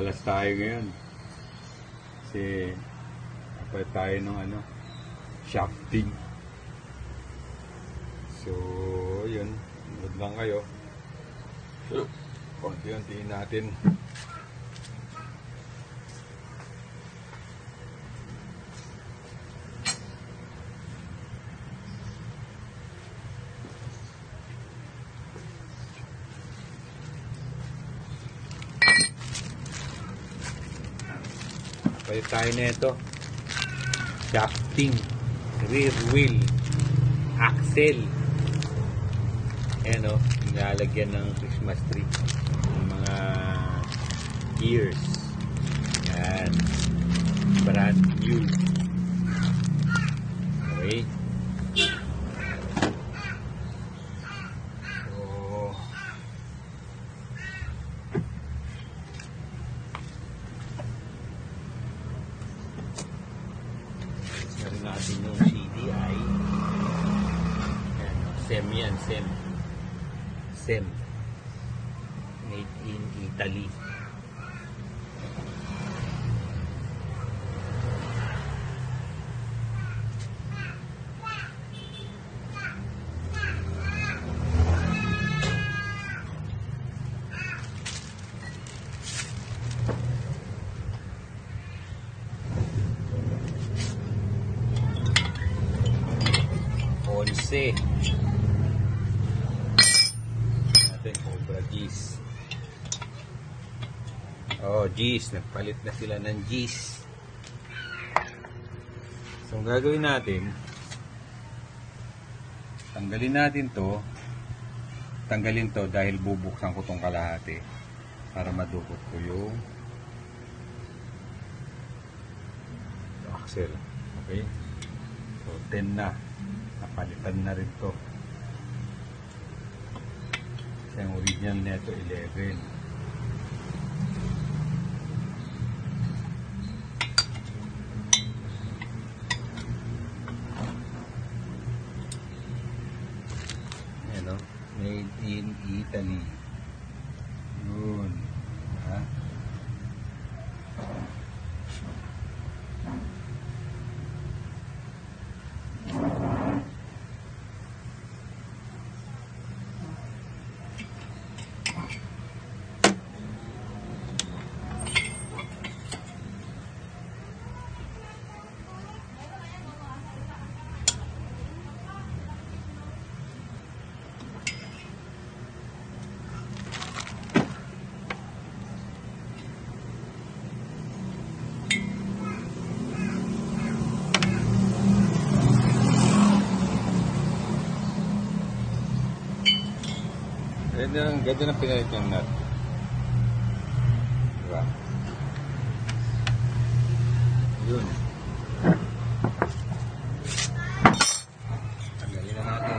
Alas tayo ngayon. Kasi dapat tayo ng shafting. So, yun. Nood lang kayo. Konti-untiin natin. Palit tayo na ito. Shafting, rear wheel, axle. Ayan o, nilalagyan ng Christmas tree. Yung mga gears. Ayan. Brand new. Okay. Meron natin yung CDI. SEM yan, SEM. SEM. Made in Italy. Once natin Cobra G's. G's, nagpalit na sila ng G's. So ang gagawin natin, tanggalin to dahil bubuksan ko tong kalahati para madukot ko yung axle. Okay, so 10 na. Napalitan na rin to. Kasi ang original nito 11. Ayan o, made in Italy. Yun. Ha? Ganda ng pinalit yung nut. Diba? Yun. Tanggalin na natin.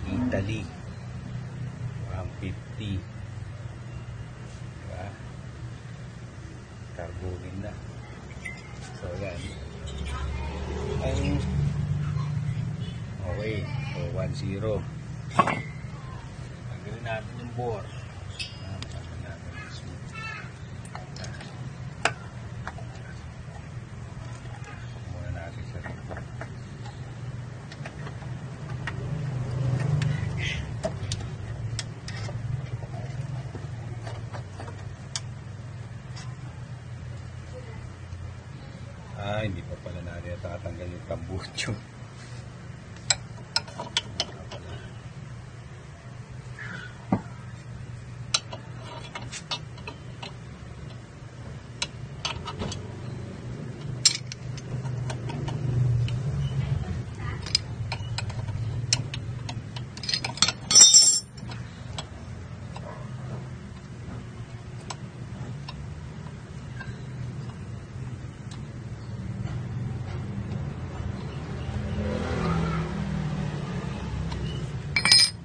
Italy. 150. Diba? Carbonate na. So, yan. Okay. So, 1-0. Tanggalin natin yung bore. Tanggalin natin yung smooth. Muna natin siya. Hindi pa pala natin tatanggal yung tambucho.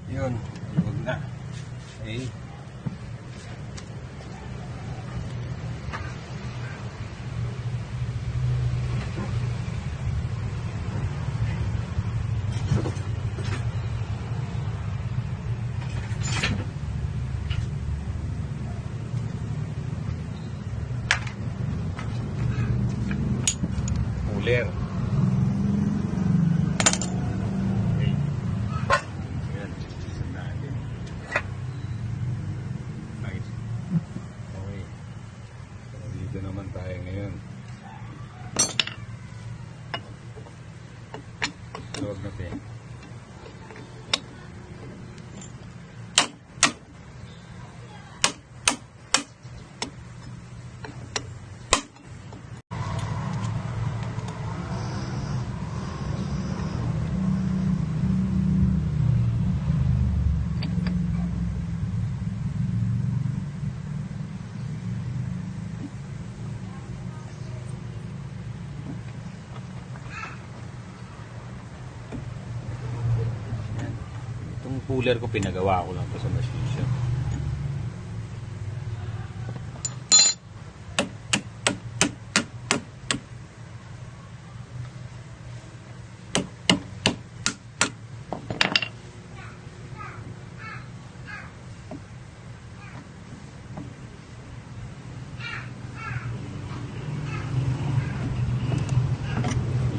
Yun, huwag na. Okay. puller. Okay. Ayan. Isan natin. Nice. Okay. So, dito naman tayo ngayon. Loob natin. Itong cooler ko, pinagawa ko lang to sa machine shop.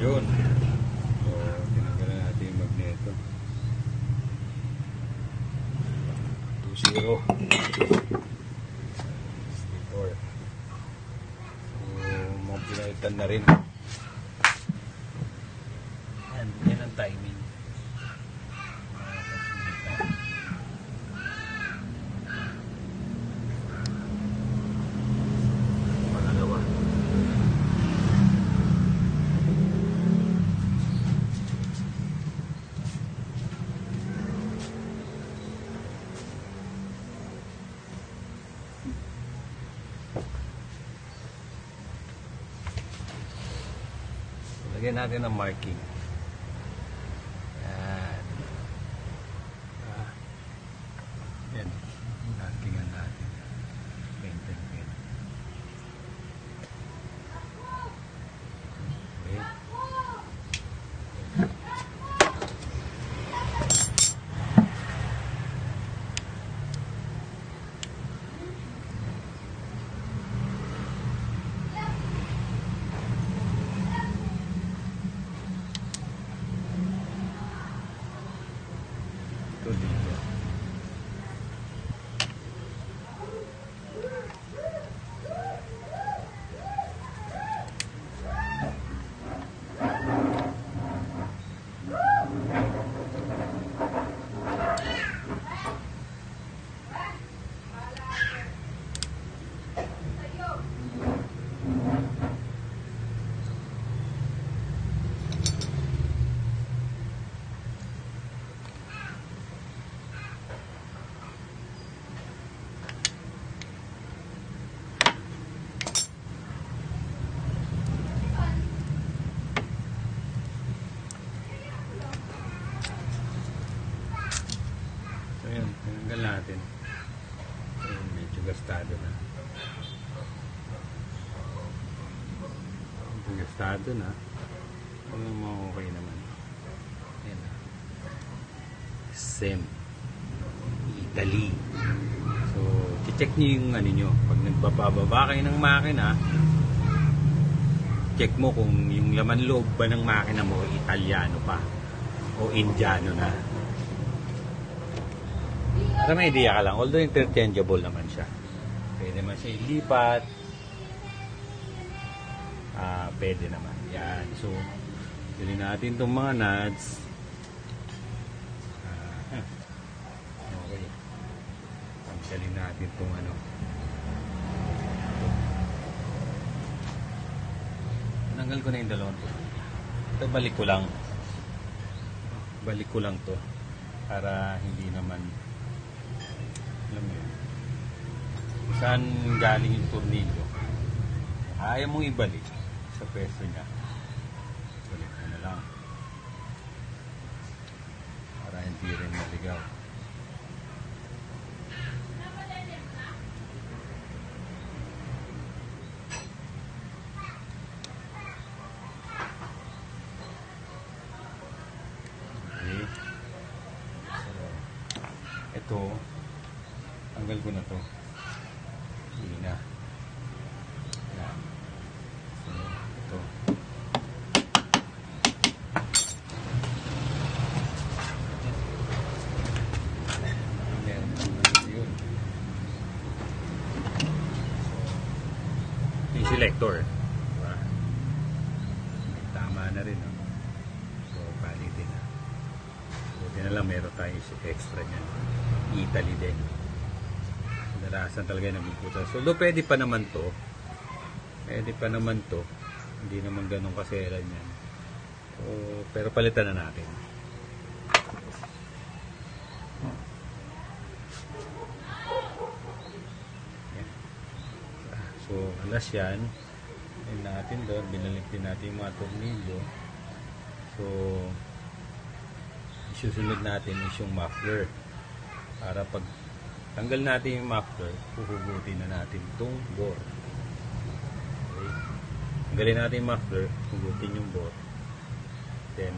Yun. So, tinanggalan natin yung magneto. 2-0. Sleeper. So, mga pinalitan na rin. Yan ang timing. Pangalawa. Lagyan natin ang marking. Yan. Yan. Markingan natin. Painted pin. Okay. Ito dito. Ayan, tinanggal natin. Ayan, medyo gastado na. Medyo gastado na. Alam mo, okay naman. Ayan na. Same. Italy. So, check nyo yung ano nyo. Pag nagbababa kayo ng makina, check mo kung yung laman loob ba ng makina mo Italiano pa o Indiano na. Para may idea ka lang, although interchangeable naman siya. Pwede naman siya ilipat. Pwede naman. Yan. So, bilhin natin itong mga nuts. Okay. Pagsalin natin itong ano. Nanggal ko na yung dalawang to. Ito, balik ko lang. Balik ko lang to. Para hindi naman alam mo yun, kung saan galing yung tornilyo, ayaw mong ibalik sa pwesto niya, balik mo na lang para hindi rin maligaw. Okay. So, ito tanggal ko na to. Hindi na. Yan. So, ito. motor. Diba? Tama na rin. No? So, palitin na. Buti na lang meron tayo extra niyan. Italy din. Kadalasan talaga nagpuputas. So, pwede pa naman to. Pwede pa naman to. Hindi naman ganun kaselan yan. So, pero palitan na natin. So, alas yan. Ayun natin doon. Binalik din natin yung mga tornilyo. So, isusunod natin is yung muffler. Para pag tanggal natin yung muffler, puhugutin na natin itong bore. Okay. Tanggalin natin yung muffler, hugutin yung bore. Then,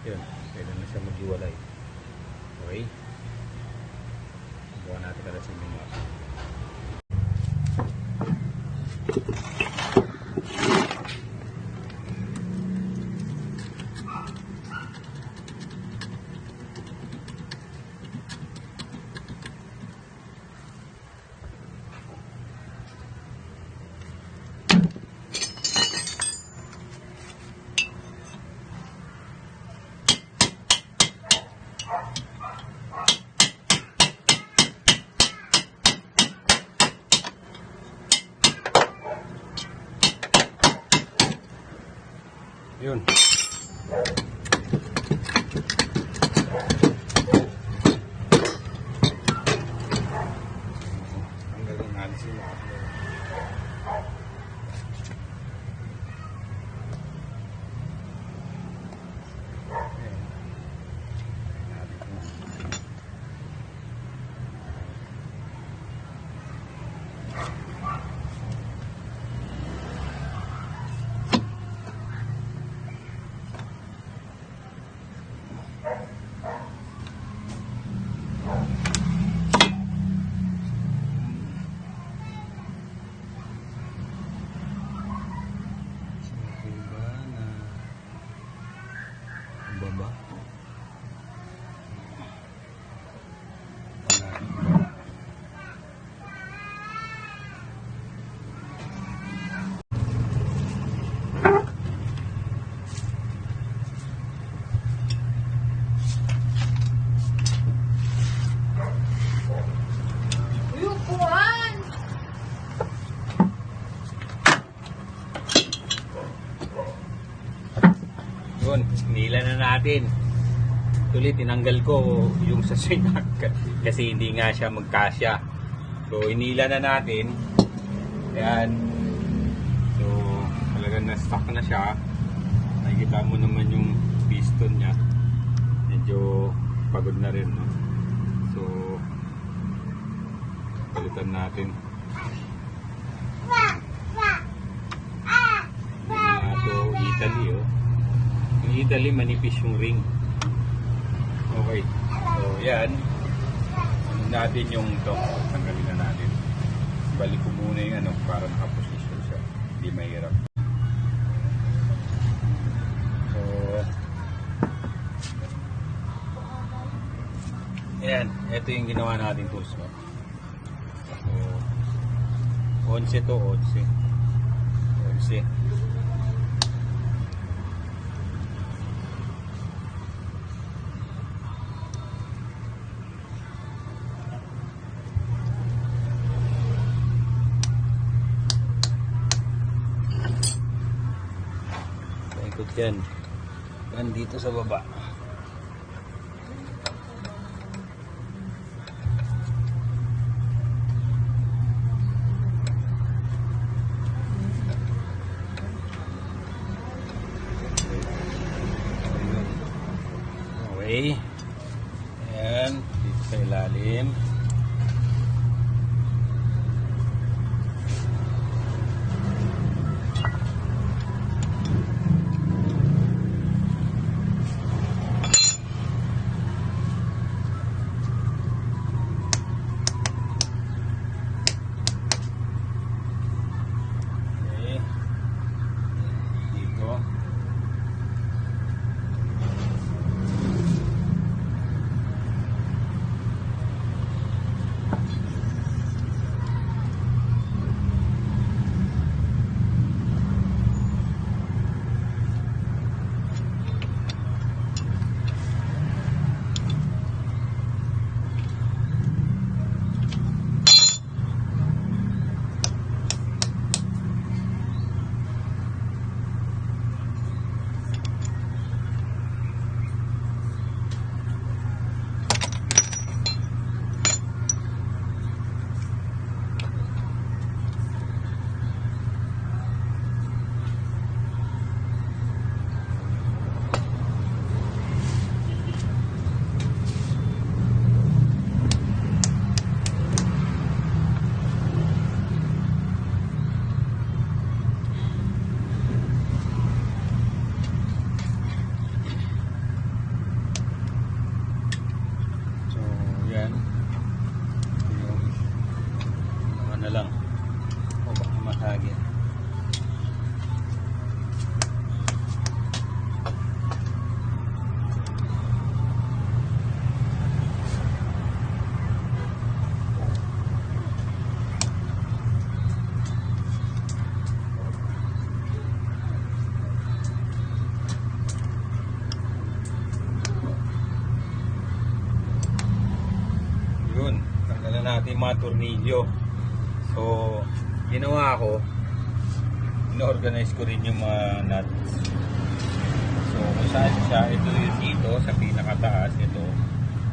yun. Pwede na siya maghiwalay. Okay. Buwan natin kalasin yung muffler. Yun. Ang galing natin sila. Baba. Uyukuan! Yun, nila na natin. Tuloy, tinanggal ko yung sa sinak kasi hindi nga siya magkasya. So, inila na natin. Ayan. So, talagang na-stuck na siya. Nakikita mo naman yung piston niya. Medyo pagod na rin. No? So, palitan natin. Ito, Italy, oh. Yung Italy, manipis yung ring. Okay. So, yan. Ano natin yung ito. Tanggalin na natin. Balik ko muna yung ano, para nakaposisyon siya. Hindi mahirap. So, yan. Ito yung ginawa natin tools. No? So, 11 to 11. 11. Ikot yan. Yan dito sa baba. Okay. Ayan. Dito sa ilalim. yung mga tornilyo. So, ginawa ko, in-organize ko rin yung mga nuts. So, kung saan siya, ito yung dito sa pinakataas, ito,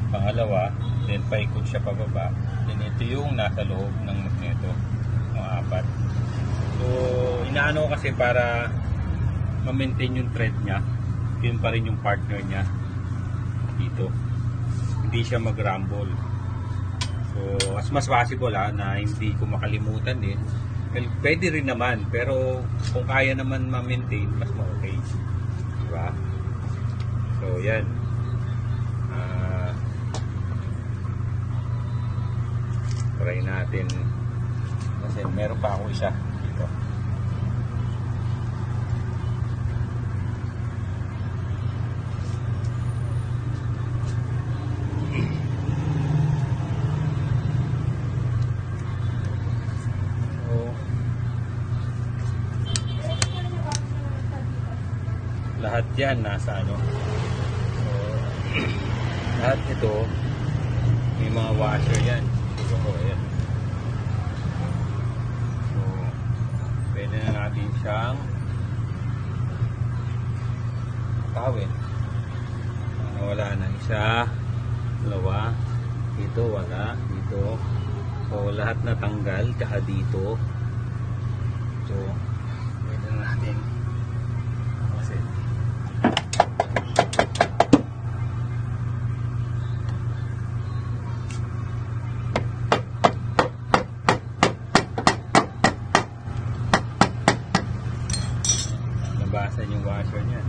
pangalawa, then paikot siya pababa, then ito yung nasa loob ng magneto, mga apat. So, inaano ko kasi para ma-maintain yung thread niya, yun pa rin yung partner niya dito. Hindi siya mag-rumble. So, as mas possible na hindi ko makalimutan din. Well, pwede rin naman, pero kung kaya naman ma-maintain, mas ma-okay. Diba? So, yan. Try natin. Kasi meron pa ako isa dito. Lahat yan nasa ano. So, lahat ito may mga washer yan. So, ayan. So, pwede na natin siyang kawin. Wala na isa, dalawa, dito wala, dito. So, lahat na tanggal, tsaka dito. So, pwede na natin kasi nabasan yung washer niya.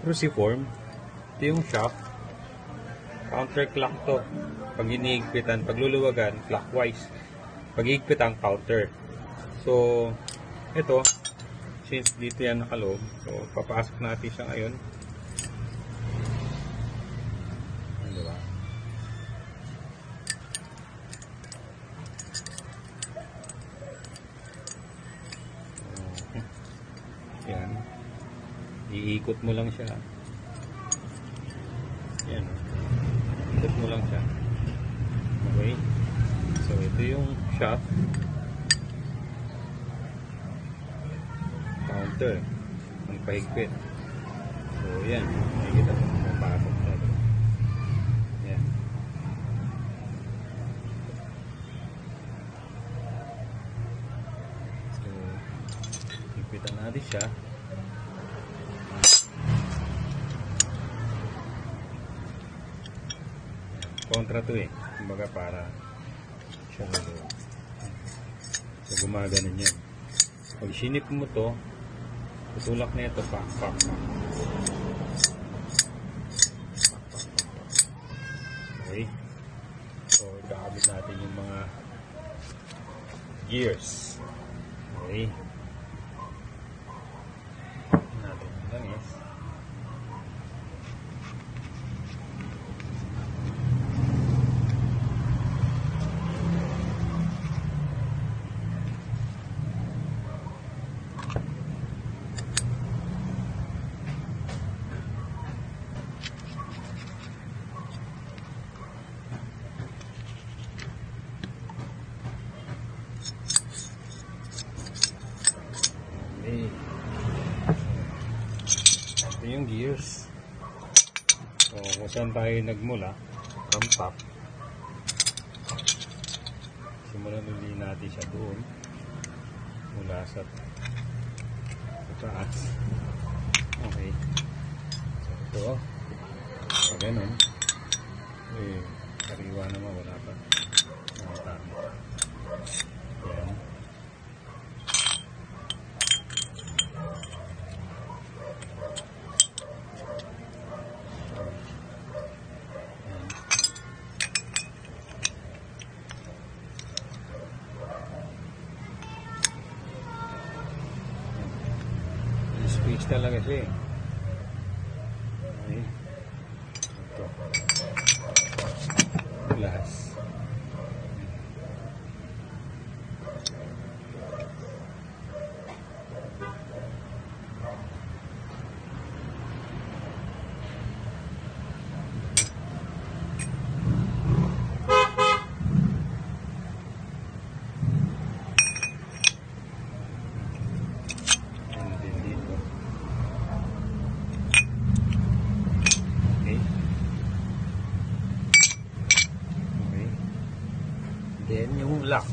cruciform. Ito yung shaft. Counterclock to. Pag iniigpitan, pag luluwagan, clockwise. Pag iigpitan, counter. So, ito, since dito yan nakaloob, so papasok natin siya ngayon. Diba? Yan. Iikot mo lang siya. Yan. Ikot mo lang siya. Okay. So, ito yung shaft. Counter. Ang pahigpit. So, yan. Nakikita mo. Mapasok siya. Yan. So, higpitan natin siya. Kontra to eh. Kumbaga para siya nag- so gumaganon yan. Pag sinip mo to, tutulak na ito, pak, pak, pak. Okay. So, kakabit natin yung mga gears. Okay. Natin yung langis. Okay. Ito yung gears. So, kung saan tayo nagmula, from top, simulan ulit natin siya doon. Mula sa taas. Okay. So, ito. So, ganun. Eh, kariwa naman, wala pa. Tama. Yan. Space talaga siya eh. Okay. Ito. Glass. Then yung lock.